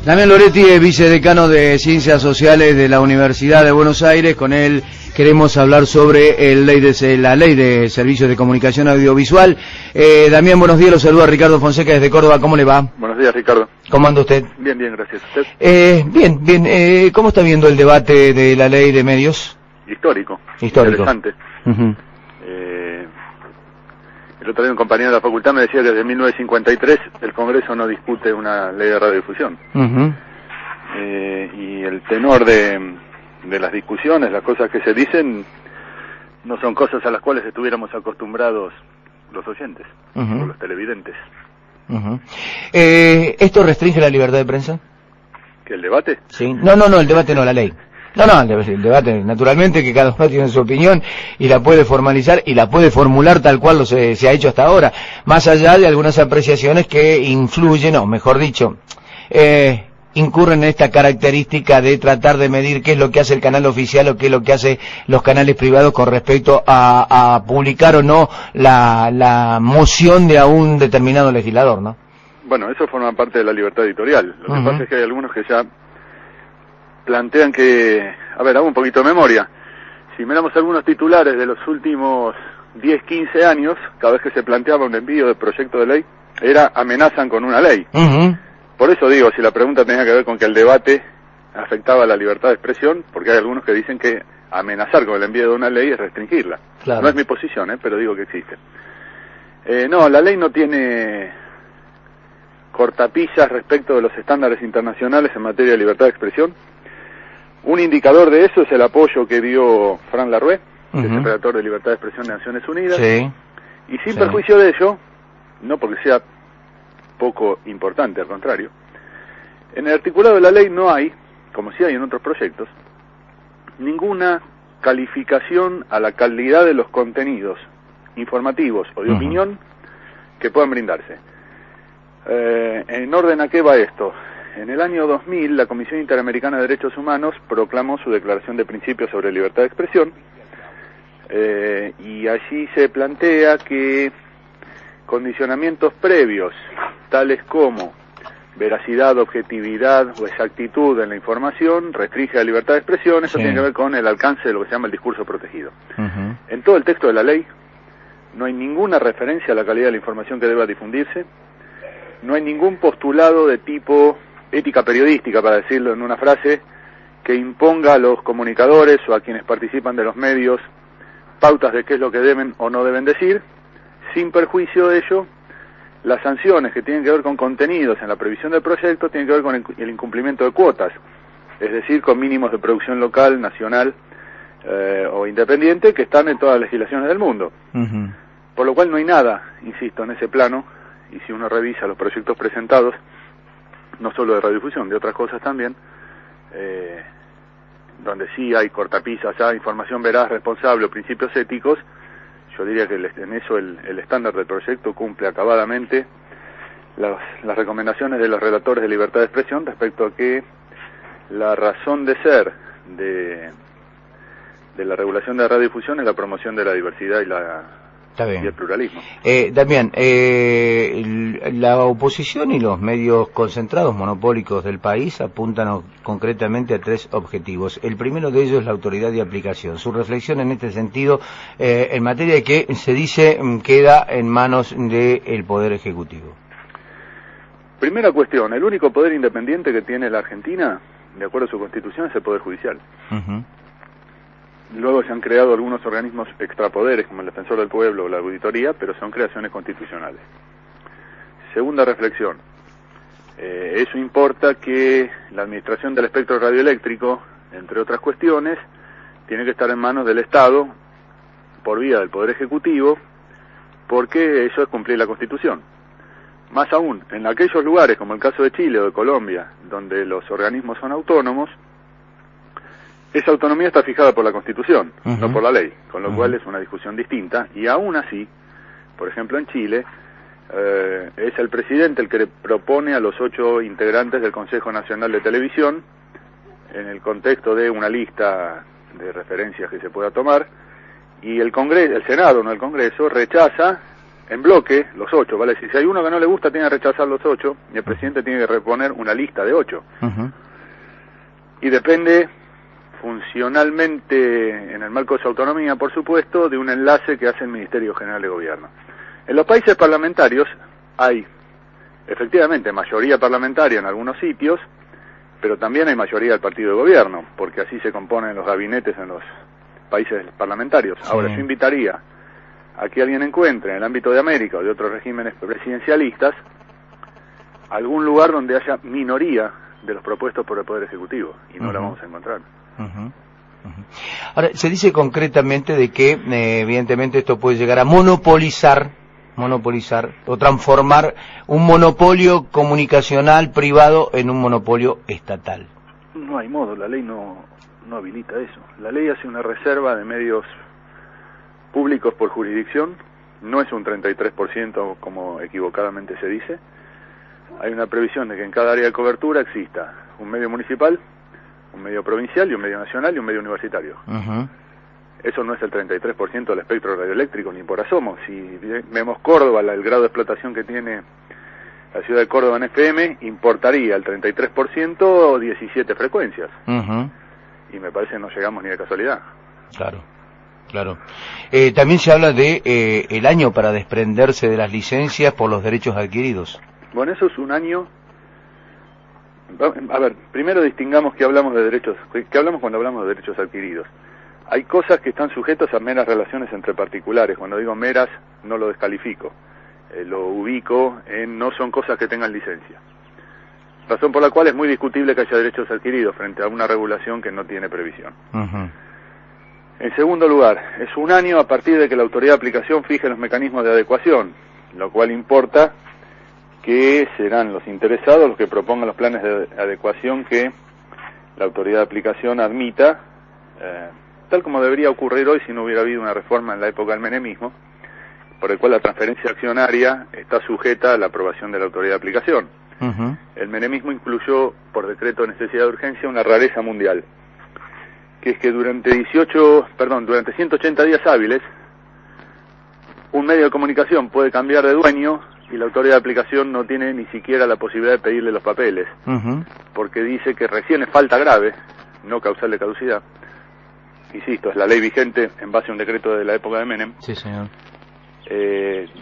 Damián Loretti es vicedecano de Ciencias Sociales de la Universidad de Buenos Aires. Con él queremos hablar sobre la ley de Servicios de Comunicación Audiovisual. Damián, buenos días, lo saluda Ricardo Fonseca desde Córdoba. ¿Cómo le va? Buenos días, Ricardo. ¿Cómo anda usted? Bien, bien, gracias. ¿Usted? Bien. ¿Cómo está viendo el debate de la ley de medios? Histórico. Interesante. El otro día un compañero de la facultad me decía que desde 1953 el Congreso no discute una ley de radiodifusión. Y el tenor de las discusiones, las cosas que se dicen, no son cosas a las cuales estuviéramos acostumbrados los oyentes, o los televidentes. ¿Esto restringe la libertad de prensa? ¿Que el debate? Sí. No, el debate no, la ley. El debate, naturalmente que cada uno tiene su opinión y la puede formalizar y la puede formular tal cual se ha hecho hasta ahora, más allá de algunas apreciaciones que influyen, o mejor dicho, incurren en esta característica de tratar de medir qué es lo que hace el canal oficial o qué es lo que hace los canales privados con respecto a publicar o no la moción de a un determinado legislador, ¿no? Bueno, eso forma parte de la libertad editorial. Lo que pasa es que hay algunos que ya plantean que, hago un poquito de memoria. Si miramos algunos titulares de los últimos 10, 15 años, cada vez que se planteaba un envío de proyecto de ley, era amenazan con una ley. Por eso digo, si la pregunta tenía que ver con que el debate afectaba la libertad de expresión, porque hay algunos que dicen que amenazar con el envío de una ley es restringirla. Claro. No es mi posición, pero digo que existe. No, la ley no tiene cortapisas respecto de los estándares internacionales en materia de libertad de expresión. Un indicador de eso es el apoyo que dio Fran Larrué, que es el redactor de Libertad de Expresión de Naciones Unidas. Sí. Y sin perjuicio de ello, no porque sea poco importante, al contrario, en el articulado de la ley no hay, como sí hay en otros proyectos, ninguna calificación a la calidad de los contenidos informativos o de opinión que puedan brindarse. ¿En orden a qué va esto? En el año 2000, la Comisión Interamericana de Derechos Humanos proclamó su Declaración de Principios sobre Libertad de Expresión, y allí se plantea que condicionamientos previos, tales como veracidad, objetividad o exactitud en la información, restringe la libertad de expresión. Eso tiene que ver con el alcance de lo que se llama el discurso protegido. En todo el texto de la ley no hay ninguna referencia a la calidad de la información que deba difundirse, no hay ningún postulado de tipo ética periodística, para decirlo en una frase, que imponga a los comunicadores o a quienes participan de los medios pautas de qué es lo que deben o no deben decir. Sin perjuicio de ello, las sanciones que tienen que ver con contenidos en la previsión del proyecto tienen que ver con el incumplimiento de cuotas, es decir, con mínimos de producción local, nacional o independiente que están en todas las legislaciones del mundo. Por lo cual no hay nada, insisto, en ese plano, y si uno revisa los proyectos presentados, no solo de radiodifusión, de otras cosas también, donde sí hay cortapisas, hay información veraz, responsable o principios éticos, yo diría que en eso el estándar del proyecto cumple acabadamente las recomendaciones de los relatores de libertad de expresión respecto a que la razón de ser de la regulación de la radiodifusión es la promoción de la diversidad y el pluralismo. Damián, la oposición y los medios concentrados monopólicos del país apuntan concretamente a 3 objetivos. El primero de ellos es la autoridad de aplicación. Su reflexión en este sentido, en materia de que se dice queda en manos del Poder Ejecutivo. Primera cuestión, el único poder independiente que tiene la Argentina, de acuerdo a su Constitución, es el Poder Judicial. Luego se han creado algunos organismos extrapoderes, como el Defensor del Pueblo o la Auditoría, pero son creaciones constitucionales. Segunda reflexión, eso importa que la administración del espectro radioeléctrico, entre otras cuestiones, tiene que estar en manos del Estado, por vía del Poder Ejecutivo, porque eso es cumplir la Constitución. Más aún, en aquellos lugares, como el caso de Chile o de Colombia, donde los organismos son autónomos, esa autonomía está fijada por la Constitución, no por la ley, con lo cual es una discusión distinta, y aún así, por ejemplo en Chile, es el presidente el que le propone a los 8 integrantes del Consejo Nacional de Televisión, en el contexto de una lista de referencias que se pueda tomar, y el Senado, no el Congreso, rechaza en bloque los 8, ¿vale? Si hay uno que no le gusta, tiene que rechazar los 8, y el presidente tiene que reponer una lista de 8. Y depende funcionalmente, en el marco de su autonomía, por supuesto, de un enlace que hace el Ministerio General de Gobierno. En los países parlamentarios hay, efectivamente, mayoría parlamentaria en algunos sitios, pero también hay mayoría del partido de gobierno, porque así se componen los gabinetes en los países parlamentarios. Sí. Ahora, yo invitaría a que alguien encuentre en el ámbito de América o de otros regímenes presidencialistas algún lugar donde haya minoría de los propuestos por el Poder Ejecutivo, y no la vamos a encontrar. Ahora, se dice concretamente de que, evidentemente, esto puede llegar a monopolizar o transformar un monopolio comunicacional privado en un monopolio estatal. No hay modo, la ley no habilita eso. La ley hace una reserva de medios públicos por jurisdicción, no es un 33% como equivocadamente se dice. Hay una previsión de que en cada área de cobertura exista un medio municipal, un medio provincial y un medio nacional y un medio universitario. Eso no es el 33% del espectro radioeléctrico ni por asomo. Si vemos Córdoba, el grado de explotación que tiene la ciudad de Córdoba en FM, importaría el 33% o 17 frecuencias. Y me parece que no llegamos ni de casualidad. Claro. También se habla de el año para desprenderse de las licencias por los derechos adquiridos. Bueno, eso es un año. A ver, primero distingamos que hablamos de derechos, que hablamos cuando hablamos de derechos adquiridos. Hay cosas que están sujetas a meras relaciones entre particulares. Cuando digo meras, no lo descalifico. Lo ubico en no son cosas que tengan licencia. Razón por la cual es muy discutible que haya derechos adquiridos frente a una regulación que no tiene previsión. En segundo lugar, es un año a partir de que la autoridad de aplicación fije los mecanismos de adecuación, lo cual importa que serán los interesados los que propongan los planes de adecuación que la autoridad de aplicación admita, tal como debería ocurrir hoy si no hubiera habido una reforma en la época del menemismo, por el cual la transferencia accionaria está sujeta a la aprobación de la autoridad de aplicación. El menemismo incluyó, por decreto de necesidad de urgencia, una rareza mundial, que es que durante 180 días hábiles, un medio de comunicación puede cambiar de dueño y la autoridad de aplicación no tiene ni siquiera la posibilidad de pedirle los papeles, porque dice que recién es falta grave, no causal de caducidad. Insisto, es la ley vigente en base a un decreto de la época de Menem. Sí, señor.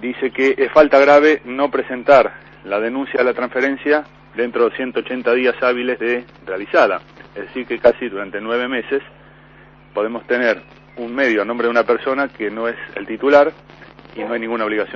Dice que es falta grave no presentar la denuncia de la transferencia dentro de 180 días hábiles de realizada. Es decir, que casi durante 9 meses podemos tener un medio a nombre de una persona que no es el titular y no hay ninguna obligación